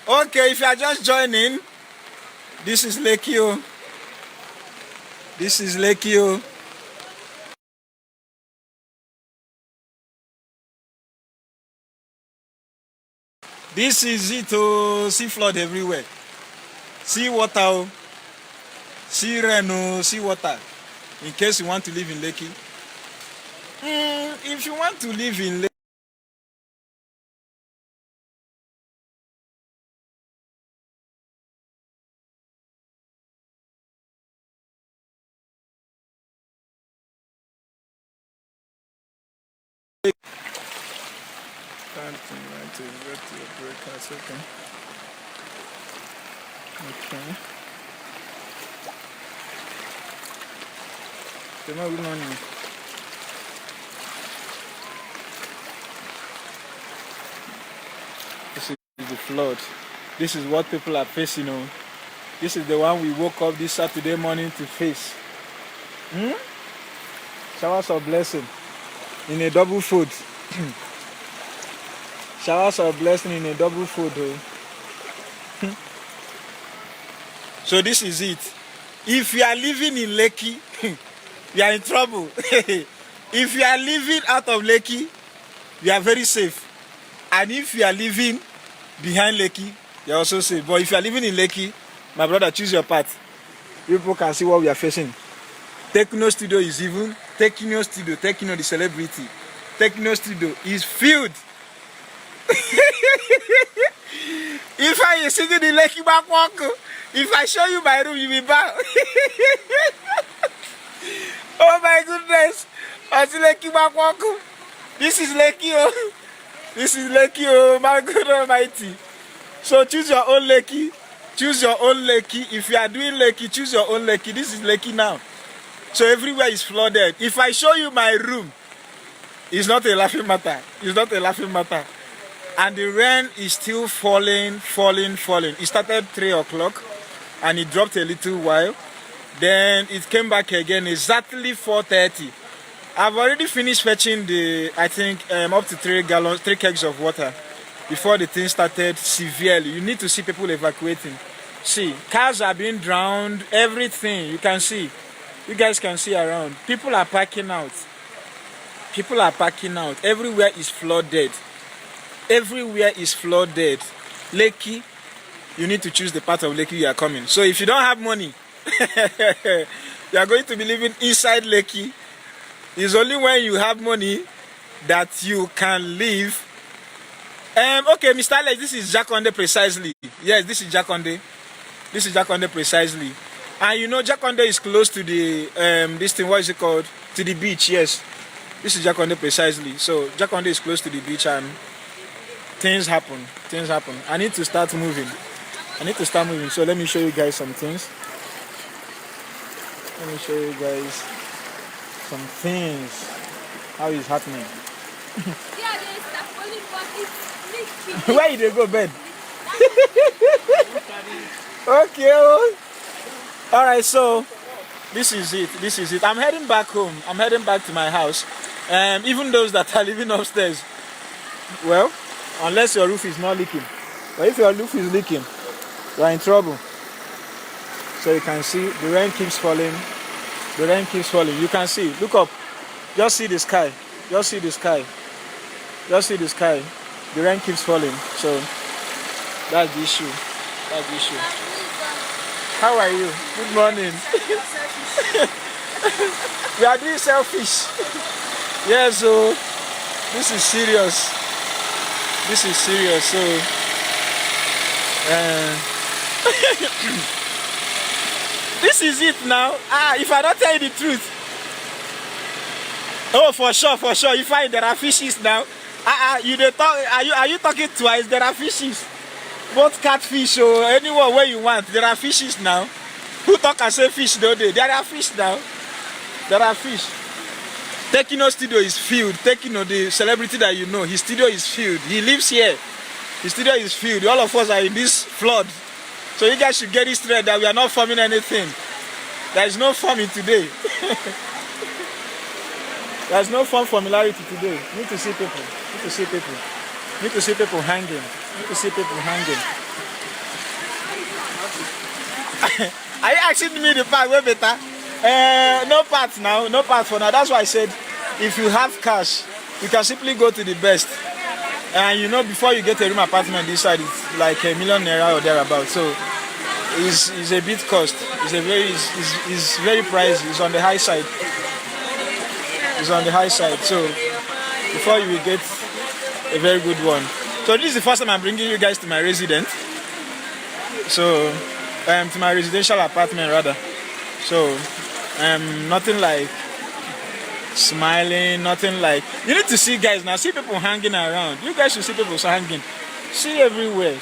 Okay, if you are just joining, this is Lekki. This is Lekki. This is it. Oh, see flood everywhere. See water. Oh. See rain. Oh, see water. In case you want to live in Lekki. If you want to live in Lekki, okay. This is the flood. This is what people are facing. Oh. This is the one we woke up this Saturday morning to face. Showers of blessing in a double fold. Showers of blessing in a double fold. Oh. So this is it. If you are living in Lekki, you are in trouble. If you are living out of Lekki, you are very safe. And if you are living behind Lekki, you are also safe. But if you are living in Lekki, my brother, choose your path. People can see what we are facing. Techno Studio is even. Techno Studio, Techno the celebrity. Techno Studio is filled. If I is sitting in Lekki back walk, if I show you my room, you will bow. Oh my goodness. Lekki back walk. This is Lekki. Oh. This is Lekki. Oh my God Almighty. So choose your own Lekki. Choose your own Lekki. If you are doing Lekki, choose your own Lekki. This is Lekki now. So everywhere is flooded. If I show you my room, it's not a laughing matter. It's not a laughing matter. And the rain is still falling. It started 3 o'clock and it dropped a little while. Then it came back again exactly 4:30. I've already finished fetching I think up to 3 kegs of water before the thing started severely. You need to see people evacuating. See, cars are being drowned, everything. You can see. You guys can see around. People are parking out. People are parking out. Everywhere is flooded. Everywhere is flooded. Lekki, you need to choose the part of Lekki you are coming. So if you don't have money, you are going to be living inside Lekki. It's only when you have money that you can live. Okay, Mr. Alex, this is Jakonde precisely. Yes, this is Jakonde. This is Jakonde precisely. And you know Jakonde is close to the this thing, what is it called? To the beach, yes. This is Jakonde precisely. So Jakonde is close to the beach and things happen. Things happen. I need to start moving. So let me show you guys some things. Let me show you guys some things. How is happening? Where did they go, bed? Okay. All right. So this is it. I'm heading back home. I'm heading back to my house. Even those that are living upstairs, well, unless your roof is not leaking. But if your roof is leaking, you are in trouble. So you can see the rain keeps falling. The rain keeps falling. You can see. Look up. Just see the sky. Just see the sky. Just see the sky. The rain keeps falling. So that's the issue. That's the issue. How are you? Good morning. We are doing selfish. Yeah, so this is serious. This is serious. So this is it now. If I don't tell you the truth. Oh, for sure. You find there are fishes now. You dey talk. Are you talking twice? There are fishes. Both catfish or anyone where you want. There are fishes now. Who talk and say fish though? There are fish now. There are fish. Techno Studio is filled. Techno, the celebrity that you know, his studio is filled. He lives here. His studio is filled. All of us are in this flood. So you guys should get it straight that we are not forming anything. There is no forming today. There is no form formularity today. You need to see people. You need to see people. You need to see people hanging. You need to see people hanging. Are you asking me the part way better? No parts now, no parts for now. That's why I said if you have cash, you can simply go to the best. And you know, before you get a room apartment this side, it's like ₦1 million or thereabout. So it's a bit cost. It's very pricey. It's on the high side. It's on the high side. So before you will get a very good one. So this is the first time I'm bringing you guys to my residence. So to my residential apartment rather. So nothing like smiling, nothing like, you need to see guys now, see people hanging around. You guys should see people hanging. See everywhere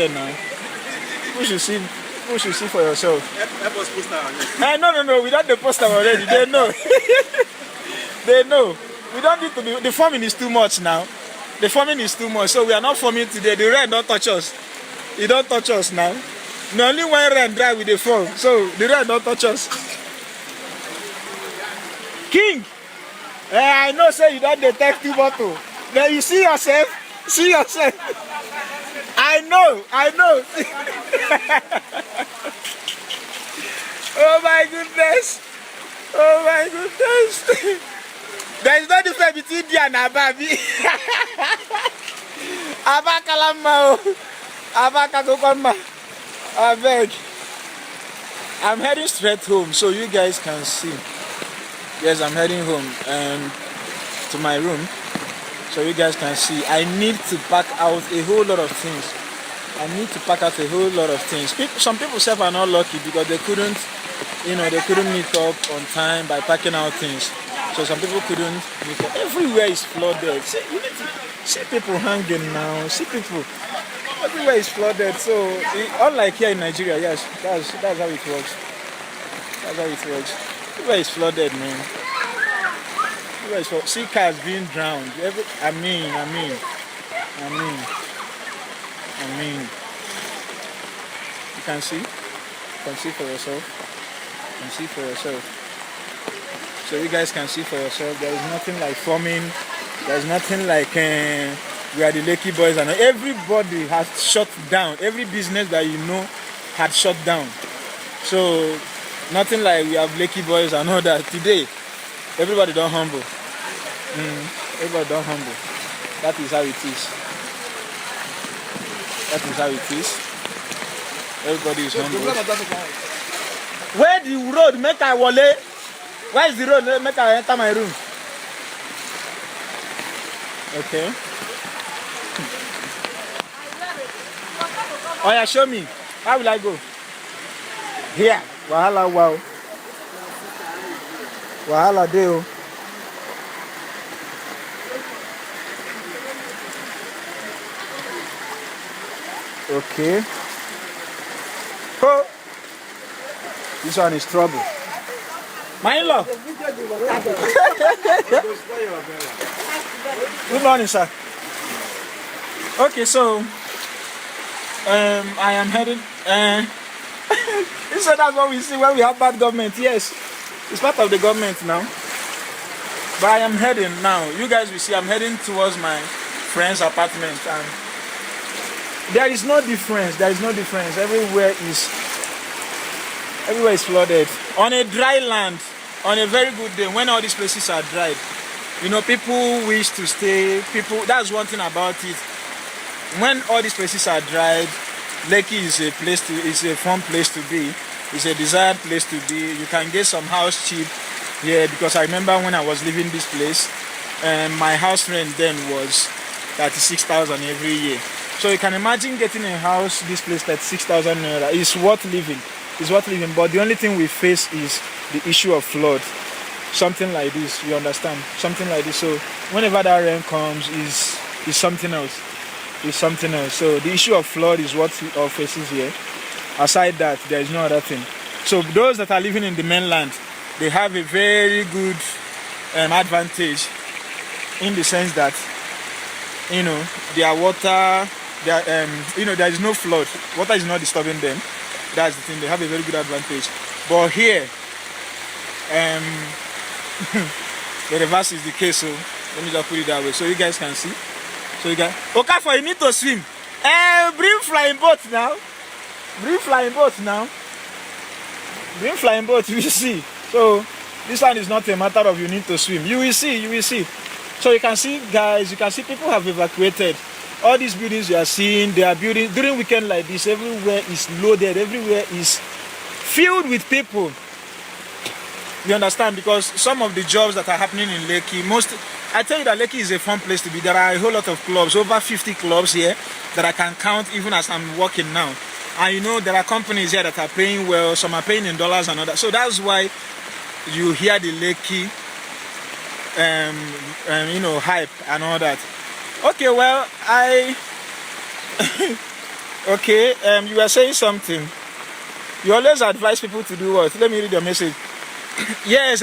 now. People should see for yourself. No, we don't the poster already. They know. They know. We don't need to be, the forming is too much now. The forming is too much, so we are not forming today. The rain don't touch us. It don't touch us now. No, only one rain dry with the form, so the rain don't touch us. King, I know, say you don't detect two bottle. Then you see yourself. See yourself. I know. Oh my goodness. Oh my goodness. There is no difference between you and Ababi. Abakalama. Abakakokoma. I beg. I'm heading straight home so you guys can see. Yes, I'm heading home to my room so you guys can see. I need to pack out a whole lot of things. Some people self are not lucky because they couldn't meet up on time by packing out things. So some people couldn't meet up. Everywhere is flooded. See, you need to see people hanging now. See people. Everywhere is flooded. So unlike here in Nigeria, yes, that's how it works. That's how it works. Everywhere is flooded, man. Everywhere is flooded. See cars being drowned. I mean. You can see. You can see for yourself. You can see for yourself. So you guys can see for yourself. There is nothing like forming. There is nothing like we are the Lekki boys, and everybody has shut down. Every business that you know had shut down. So nothing like we have Lekki boys and all that. Today, everybody don't humble. Everybody don't humble. That is how it is. That is how it is. Everybody is humble. Where the road make I wale? Where is the road make I enter my room? Okay. Oh yeah, show me. How will I go? Here. Wahala wow. Wahala deo. Okay. Oh. This one is trouble. My in-law. Good morning, sir. Okay, so I am heading. So that's what we see when we have bad government. Yes, it's part of the government now. But I am heading now. You guys will see I'm heading towards my friend's apartment, and there is no difference. There is no difference. Everywhere is flooded. On a dry land, on a very good day, when all these places are dried, you know, people wish to stay. That's one thing about it. When all these places are dried, Lekki is a fun place to be. It's a desired place to be. You can get some house cheap here, because I remember when I was living this place, my house rent then was 36,000 every year. So you can imagine getting a house, this place, 36,000 naira is worth living. It's worth living. But the only thing we face is the issue of flood. Something like this, you understand? Something like this. So whenever that rain comes, is something else. It's something else. So the issue of flood is what we all faces here. Aside that, there is no other thing. So those that are living in the mainland, they have a very good advantage, in the sense that, you know, their water, there is no flood. Water is not disturbing them. That's the thing. They have a very good advantage. But here, the reverse is the case. So let me just put it that way, so you guys can see. So you guys, Okafor, you need to swim. Bring flying boat now. Bring flying boat now. Bring flying boat, you will see. So this one is not a matter of you need to swim. You will see, you will see. So you can see, guys, you can see people have evacuated. All these buildings you are seeing, they are building during weekend like this. Everywhere is loaded, everywhere is filled with people. You understand? Because some of the jobs that are happening in Lekki, I tell you that Lekki is a fun place to be. There are a whole lot of clubs, over 50 clubs here that I can count even as I'm working now. And you know, there are companies here that are paying well, some are paying in dollars and all that. So that's why you hear the Lekki, you know, hype and all that. Okay, well, okay, you were saying something. You always advise people to do what? Let me read your message. Yes,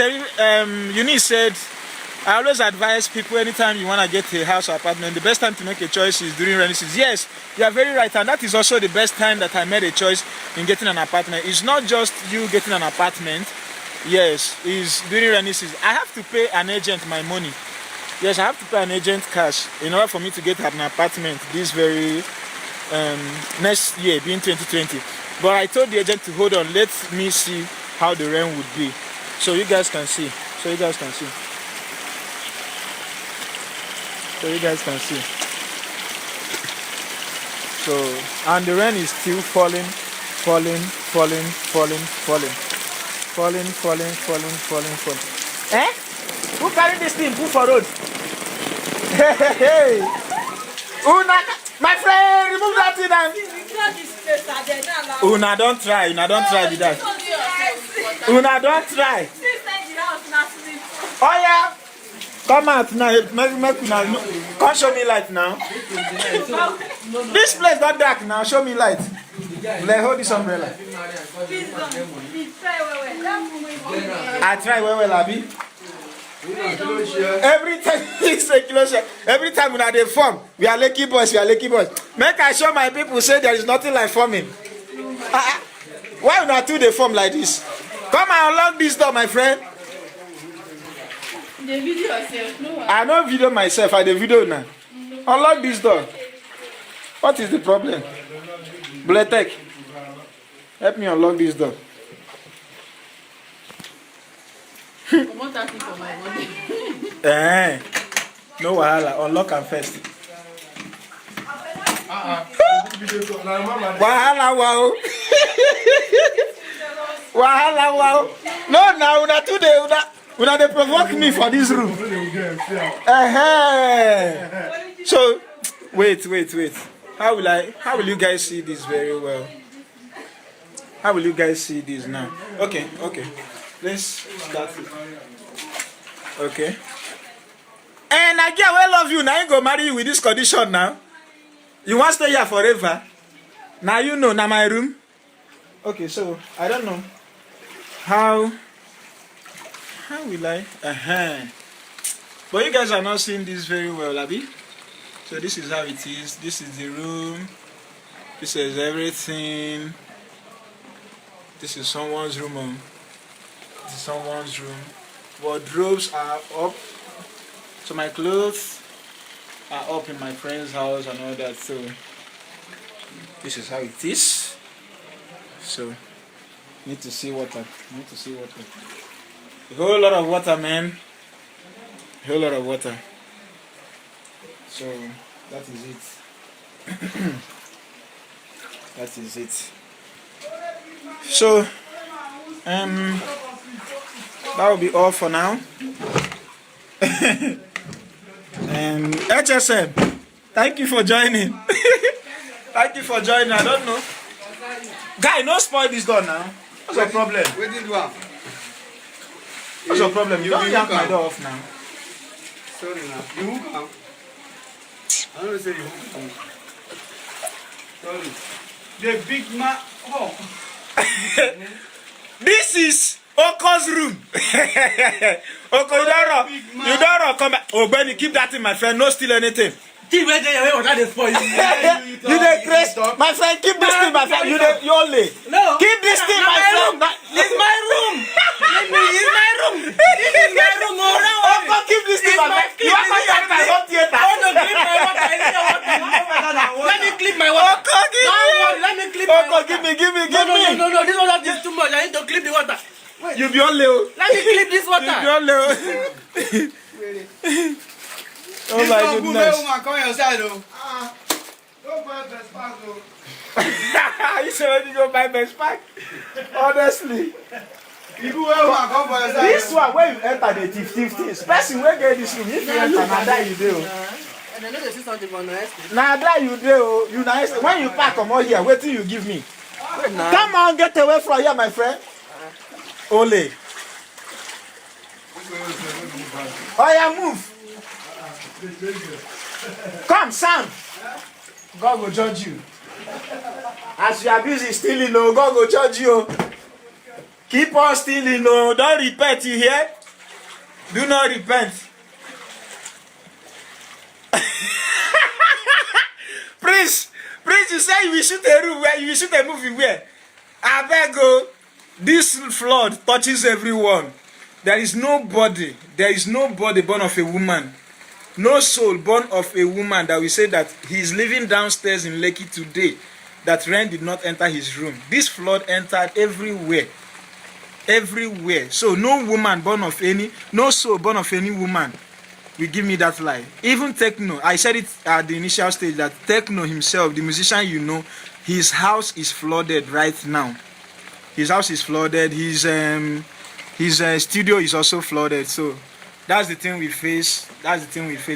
Eunice said, I always advise people anytime you want to get a house or apartment, the best time to make a choice is during rainy season. Yes, you are very right, and that is also the best time that I made a choice in getting an apartment. It's not just you getting an apartment. Yes, it's during rainy season. I have to pay an agent my money. Yes, I have to pay an agent cash in order for me to get an apartment this very next year, being 2020. But I told the agent to hold on, let me see how the rent would be. So you guys can see. So you guys can see. So you guys can see. So, and the rain is still falling. Eh? Who carried this thing? Who for road? Hey! My friend, remove that thing and... Una don't try with that. Una don't try. Oh yeah! Come out now. Come show me light now. This place got dark now. Show me light. Let hold this umbrella. I try well, Abi. Every time it's a closure. Every time when they form, we are Lekki boys. Make I show my people say there is nothing like forming. Why not two they form like this? Come and unlock this door, my friend. The video yourself, no one. I don't video myself, I the video now. Unlock this door. What is the problem? Bletek, help me unlock this door. No wahala, unlock am first. Wahala wow. Wahala wow. No, now una today una they provoke me for this room. So wait. How will you guys see this very well? How will you guys see this now? Okay. Let's start it. Okay. And I get well love you. Now I go marry you with this condition now. You want to stay here forever? Now you know, now my room. Okay, so I don't know. How will I? But you guys are not seeing this very well, Abi. So this is how it is. This is the room. This is everything. This is someone's room. This is someone's room. Wardrobes are up. So my clothes are up in my friend's house and all that. So this is how it is. So need to see water. A whole lot of water, man. A whole lot of water. So that is it. That is it. So that will be all for now. And HSM, thank you for joining. Thank you for joining. I don't know. Guy, no spoil this door now. What's your problem? Where did you have? What's your problem? You don't yank my door off now. Sorry now. You won't come. I don't say you won't come. Sorry. The big man. Oh. This is Oko's room. Oko, you don't come back. Oh, Benny, keep that in, my friend. No steal anything. Keep it there. What are they for you? You the Chris, my friend. Keep this thing, my friend. You only. No. Keep this thing, my friend. It's my room. It's my room. It's my room. Oko, keep this thing, my friend. You are not carrying my home theater. I want to clip my water. Let me clip my water. Oko, Let me clip clip my water. give me. No. This water is too much. I need to clip the water. Wait. You be on Leo. Let me clip this water. You be on Leo. Oh my goodness. Come your side, though. Don't buy best pack, though. You said when you go buy best pack? Honestly. This one where you enter the 15th person wey get this room, if you enter na that you do. And I know they see something for next. Na that you do. You nice. When you pack come out here, wait till you give me. Come on, get away from here, my friend. Ole. Oh yeah, move. Come, Sam. God will judge you. As you are busy stealing, God will judge you. Keep on stealing, don't repent, you hear? Do not repent. Prince, you say you shoot a room where you shoot a movie where? I beg you, this flood touches everyone. There is nobody born of a woman. No soul born of a woman that will say that he is living downstairs in Lekki today, that rain did not enter his room. This flood entered everywhere. Everywhere. So no woman born of any, no soul born of any woman will give me that lie. Even Techno, I said it at the initial stage that Techno himself, the musician you know, his house is flooded right now. His house is flooded. His studio is also flooded. So that's the thing we face.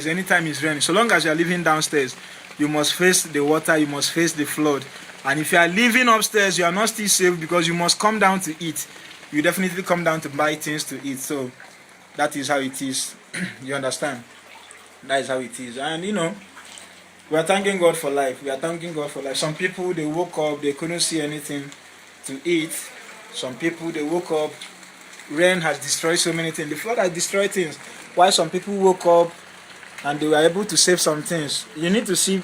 Anytime it's raining, so long as you are living downstairs, you must face the water. You must face the flood. And if you are living upstairs, you are not still safe because you must come down to eat. You definitely come down to buy things to eat. So that is how it is. You understand? That is how it is. And you know, we are thanking God for life. Some people, they woke up, they couldn't see anything to eat. Some people, they woke up, rain has destroyed so many things. The flood has destroyed things. While some people woke up and they were able to save some things. You need to see,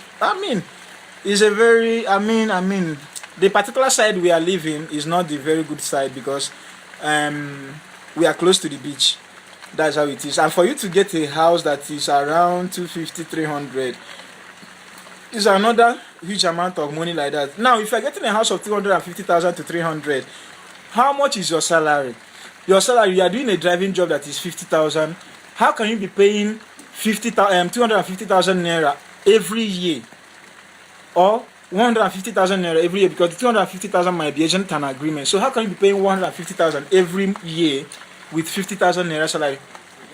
it's a very, the particular side we are living is not the very good side because we are close to the beach. That's how it is. And for you to get a house that is around 250, 300 is another huge amount of money like that. Now, if you're getting a house of 250,000 to 300, how much is your salary? Your salary, you are doing a driving job that is 50,000. How can you be paying 250,000 naira every year? Or 150,000 naira every year, because the 250,000 might be agent an agreement. So how can you be paying 150,000 every year with 50,000 naira salary?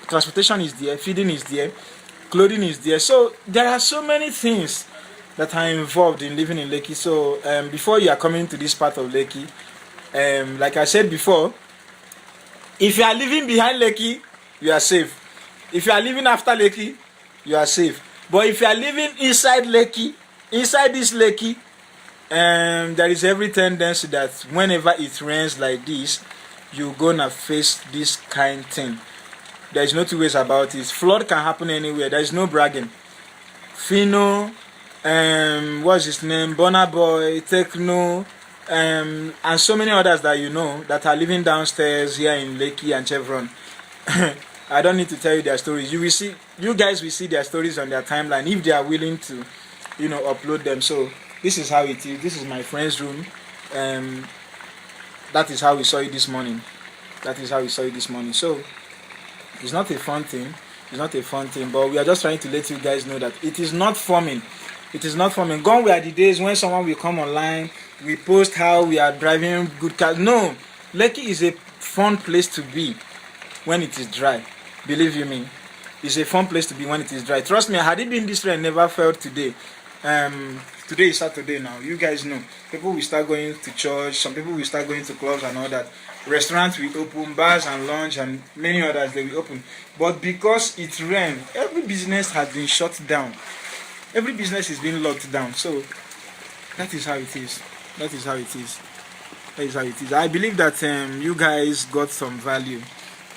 Transportation is there, feeding is there, clothing is there. So there are so many things that are involved in living in Lekki. So before you are coming to this part of Lekki, like I said before, if you are living behind Lekki, you are safe. If you are living after Lekki, you are safe. But if you are living inside Lekki, inside this Lekki, there is every tendency that whenever it rains like this, you're gonna face this kind thing. There is no two ways about it. Flood can happen anywhere. There is no bragging. Fino, what's his name? Burna Boy, Techno, and so many others that you know that are living downstairs here in Lekki and Chevron. I don't need to tell you their stories. You guys will see their stories on their timeline if they are willing to, upload them. So this is how it is. This is my friend's room. That is how we saw it this morning. So it's not a fun thing. But we are just trying to let you guys know that it is not forming. Gone were the days when someone will come online, we post how we are driving good cars. No, Lekki is a fun place to be when it is dry. Believe you me, it's a fun place to be when it is dry. Trust me, had it been this rain, never felt today. Today is Saturday now. You guys know people will start going to church. Some people will start going to clubs and all that. Restaurants will open, bars and lounge and many others they will open. But because it rained, every business has been shut down. Every business is being locked down. So that is how it is. I believe that you guys got some value.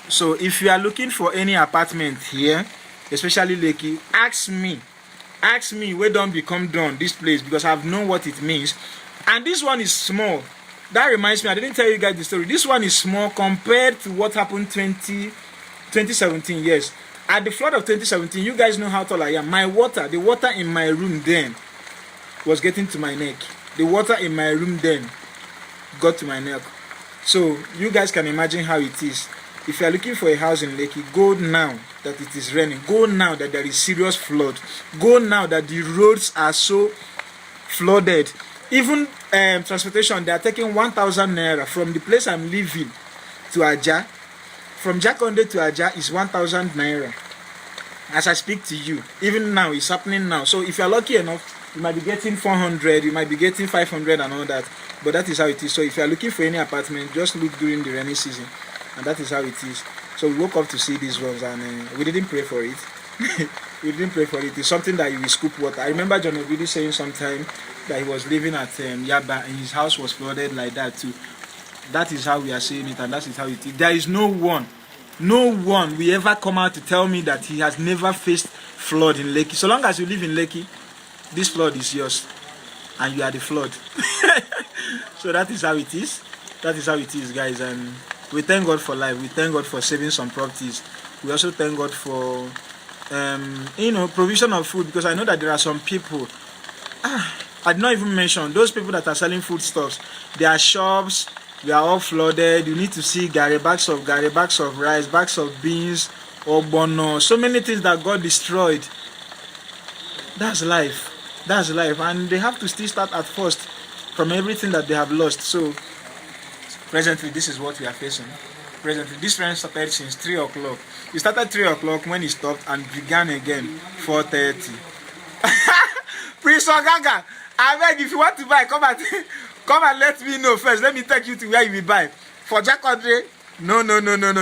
So if you are looking for any apartment here, especially Lekki, ask me where don't become done this place, because I've known what it means. And this one is small. That reminds me, I didn't tell you guys the story. This one is small compared to what happened 2017. Yes, at the flood of 2017, you guys know how tall I am. The water in my room then was getting to my neck. The water in my room then got to my neck. So you guys can imagine how it is. If you are looking for a house in Lekki, go now that it is raining. Go now that there is serious flood. Go now that the roads are so flooded. Even transportation, they are taking 1,000 naira from the place I'm living to Aja. From Jakonde to Aja is 1,000 naira. As I speak to you, even now, it's happening now. So if you are lucky enough, you might be getting 400, you might be getting 500 and all that. But that is how it is. So if you are looking for any apartment, just look during the rainy season. And that is how it is. So we woke up to see these ones and we didn't pray for it. We didn't pray for it. It's something that you will scoop water. I remember John Obidi saying sometime that he was living at Yaba and his house was flooded like that too. That is how we are saying it and that is how it is. There is no one will ever come out to tell me that he has never faced flood in Lekki. So long as you live in Lekki, this flood is yours and you are the flood. So that is how it is. That is how it is, guys. And we thank God for life. We thank God for saving some properties. We also thank God for provision of food, because I know that there are some people, I did not even mention those people that are selling foodstuffs. Their shops, they are all flooded. You need to see bags of rice, bags of beans, or bono, so many things that God destroyed. That's life. That's life. And they have to still start at first from everything that they have lost. So presently, this is what we are facing. Presently, this rain started since 3 o'clock. It started 3 o'clock when it stopped and began again 4:30. Prince Ogaga, I beg, if you want to buy, come and let me know first. Let me take you to where you will buy. For Jakonde, no.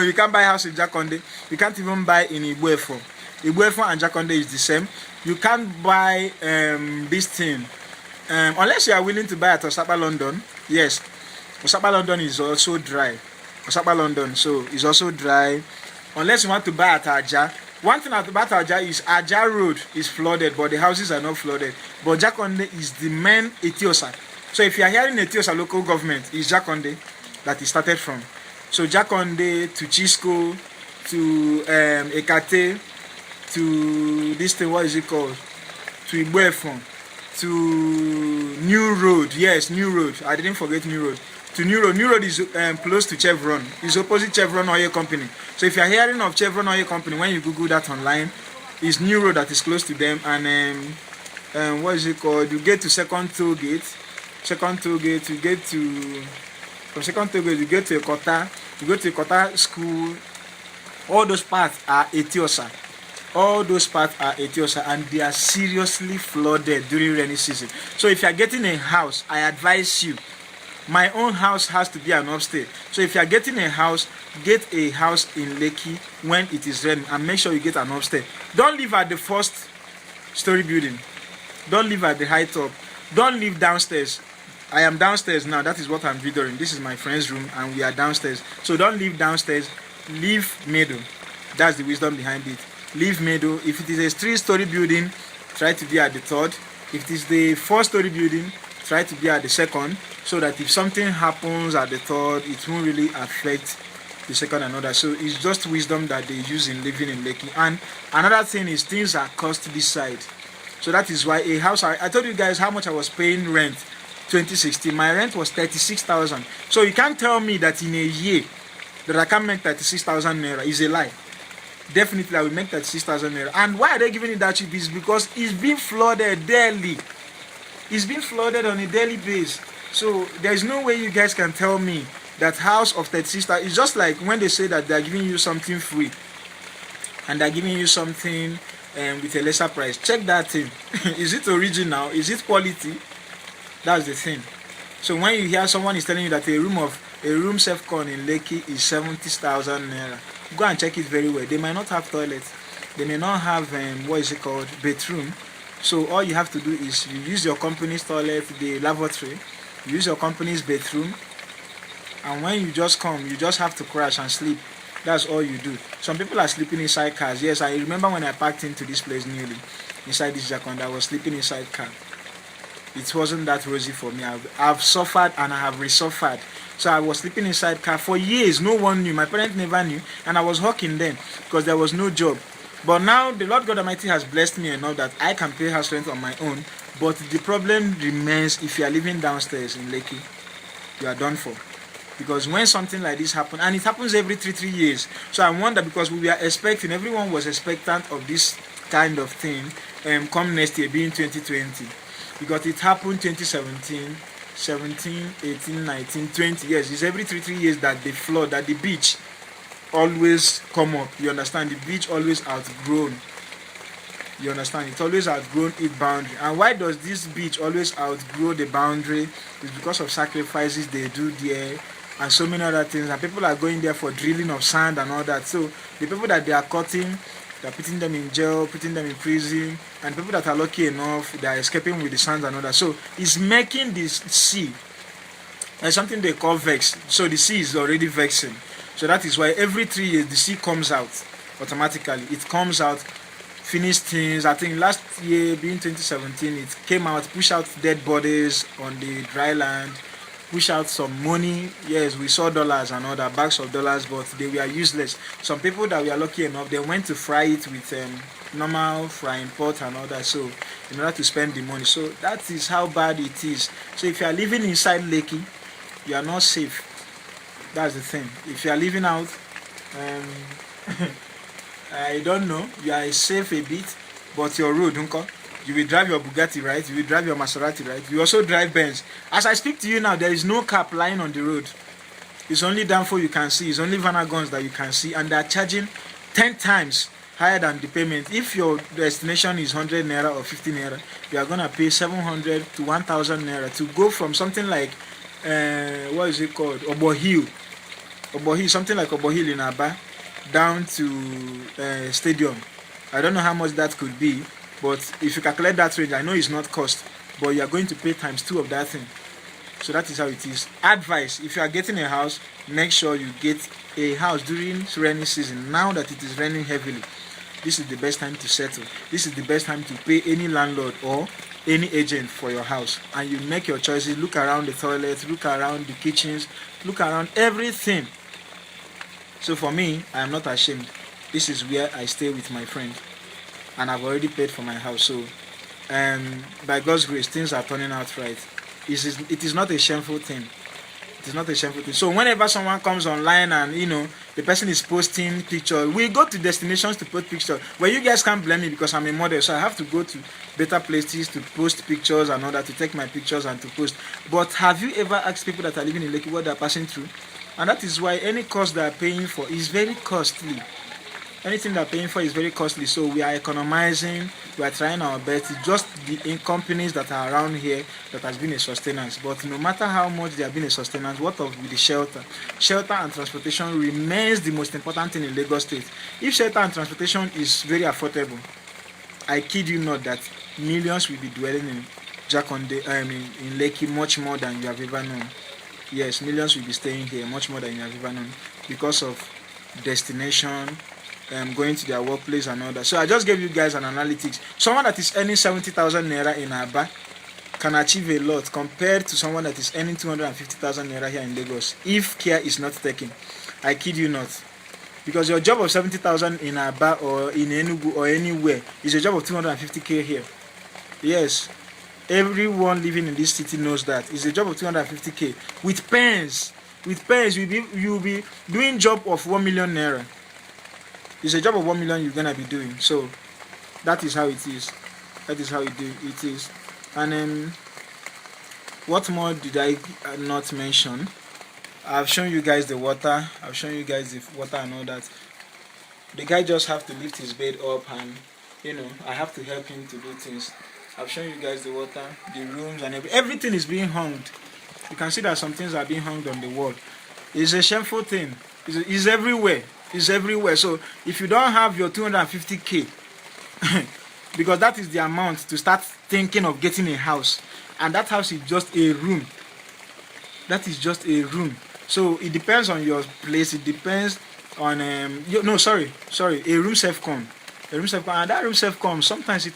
You can't buy house in Jakonde. You can't even buy in Ibuefo. Ibuefo and Jakonde is the same. You can't buy this thing unless you are willing to buy at Osapa London. Yes, Osapa London is also dry. Osapa London, so is also dry. Unless you want to buy at Aja. One thing about Aja is Aja Road is flooded, but the houses are not flooded. But Jakonde is the main Etiosa. So if you are hearing Etiosa local government, it's Jakonde that it started from. So Jakonde to Chisco to Ekate to this thing, what is it called? To Ibuefon to New Road. Yes, New Road. I didn't forget New Road. To New Road. New Road is close to Chevron. It's opposite Chevron Oil Company. So if you are hearing of Chevron Oil Company, when you Google that online, it's New Road that is close to them. And what is it called? You get to Second Toll Gate. Second Toll Gate, you get to... From Second Toll Gate, you get to Ekota. You go to Ekota School. All those parts are Etiosa. All those parts are Etiosa, and they are seriously flooded during rainy season. So if you are getting a house, I advise you, my own house has to be an upstairs. So if you are getting a house, get a house in Lekki when it is raining, and make sure you get an upstairs. Don't live at the first story building. Don't live at the high top. Don't live downstairs. I am downstairs now. That is what I'm videoing. This is my friend's room and we are downstairs. So don't live downstairs. Live middle. That's the wisdom behind it. Live middle. If it is a 3-story building, try to be at the third. If it is the 4-story building, try to be at the second, so that if something happens at the third, it won't really affect the second and other. So it's just wisdom that they use in living in Lekki. And another thing is things are cost this side. So that is why a house, I told you guys how much I was paying rent 2016. My rent was 36,000. So you can't tell me that in a year that I can't make 36,000 naira. Is a lie. Definitely I will make 36,000 naira. And why are they giving it that cheap? Is because it's being flooded daily. It's being flooded on a daily basis. So there's no way you guys can tell me that house of 36,000. It's just like when they say that they're giving you something free and they're giving you something with a lesser price. Check that thing. Is it original? Is it quality? That's the thing. So when you hear someone is telling you that a room self-con in Lekki is 70,000 naira, go and check it very well. They might not have toilet. They may not have bedroom. So all you have to do is you use your company's toilet, the lavatory, you use your company's bedroom, and when you just come, you just have to crash and sleep. That's all you do. Some people are sleeping inside cars. Yes, I remember when I packed into this place newly, inside this Jakonde, I was sleeping inside car. It wasn't that rosy for me. I've suffered and I have resuffered. So I was sleeping inside car for years. No one knew. My parents never knew. And I was hawking then because there was no job. But now the Lord God Almighty has blessed me enough that I can pay house rent on my own. But the problem remains, if you are living downstairs in Lekki, you are done for. Because when something like this happens, and it happens every 3 years, so I wonder, because we were expecting, everyone was expectant of this kind of thing come next year, being 2020, because it happened 2017, 17, 18, 19, 20 years. It's every 3 years that the flood, that the beach always come up. You understand? The beach always outgrown. You understand? It's always outgrown its boundary. And why does this beach always outgrow the boundary? It's because of sacrifices they do there and so many other things. And people are going there for drilling of sand and all that. So the people that they are cutting, they're putting them in jail, putting them in prison. And people that are lucky enough, they are escaping with the sand and all that. So it's making this sea something they call vex. So the sea is already vexing. So that is why every 3 years the sea comes out automatically. It comes out, finished things. I think last year, being 2017, it came out, pushed out dead bodies on the dry land, pushed out some money. Yes, we saw dollars and other bags of dollars, but they were useless. Some people that were lucky enough, they went to fry it with normal frying pot and all that. So in order to spend the money. So that is how bad it is. So if you are living inside Lekki, you are not safe. That's the thing. If you are living out, I don't know, you are safe a bit, but your road, you will drive your Bugatti, right? You will drive your Maserati, right? You also drive Benz. As I speak to you now, there is no car lying on the road. It's only Danfo you can see. It's only Vanagons that you can see, and they are charging 10 times higher than the payment. If your destination is 100 naira or 50 naira, you are gonna pay 700 to 1,000 naira to go from something like what is it called? Obohill, something like Obohill in Aba, down to stadium. I don't know how much that could be, but if you calculate that range, I know it's not cost, but you are going to pay times 2 of that thing. So that is how it is. Advice: if you are getting a house, make sure you get a house during rainy season. Now that it is raining heavily, this is the best time to settle. This is the best time to pay any landlord or any agent for your house, and you make your choices. Look around the toilets, look around the kitchens, look around everything. So for me, I am not ashamed. This is where I stay with my friend, and I've already paid for my house. So by God's grace, things are turning out right. It is not a shameful thing. It is not a shameful thing. So whenever someone comes online and the person is posting pictures, we go to destinations to post pictures. Well, you guys can't blame me because I'm a model, so I have to go to better places to post pictures and all that, to take my pictures and to post. But have you ever asked people that are living in Lekki what they are passing through? And that is why any cost they are paying for is very costly. Anything they're paying for is very costly. So we are economizing, we are trying our best. It's just the companies that are around here that has been a sustenance. But no matter how much they have been a sustenance, what of with the shelter? Shelter and transportation remains the most important thing in Lagos State. If shelter and transportation is very affordable, I kid you not that millions will be dwelling in in Lekki much more than you have ever known. Yes, millions will be staying here much more than you have ever known because of destination, going to their workplace and all that. So I just gave you guys an analytics. Someone that is earning 70,000 naira in Aba can achieve a lot compared to someone that is earning 250,000 naira here in Lagos if care is not taken. I kid you not. Because your job of 70,000 in Aba or in Enugu or anywhere is a job of 250k here. Yes. Everyone living in this city knows that. It's a job of 250k. With pens, you'll be doing job of 1 million naira. It's a job of 1 million you're gonna be doing. So that is how it is. That is how it is. And what more did I not mention? I've shown you guys the water. I've shown you guys the water and all that. The guy just have to lift his bed up, and I have to help him to do things. I've shown you guys the water, the rooms, and everything is being hung. You can see that some things are being hung on the wall. It's a shameful thing. It's everywhere. It's everywhere. So if you don't have your 250k, because that is the amount to start thinking of getting a house, and that house is just a room. That is just a room. So it depends on your place. It depends on a room self-com. And that room self-com, sometimes it might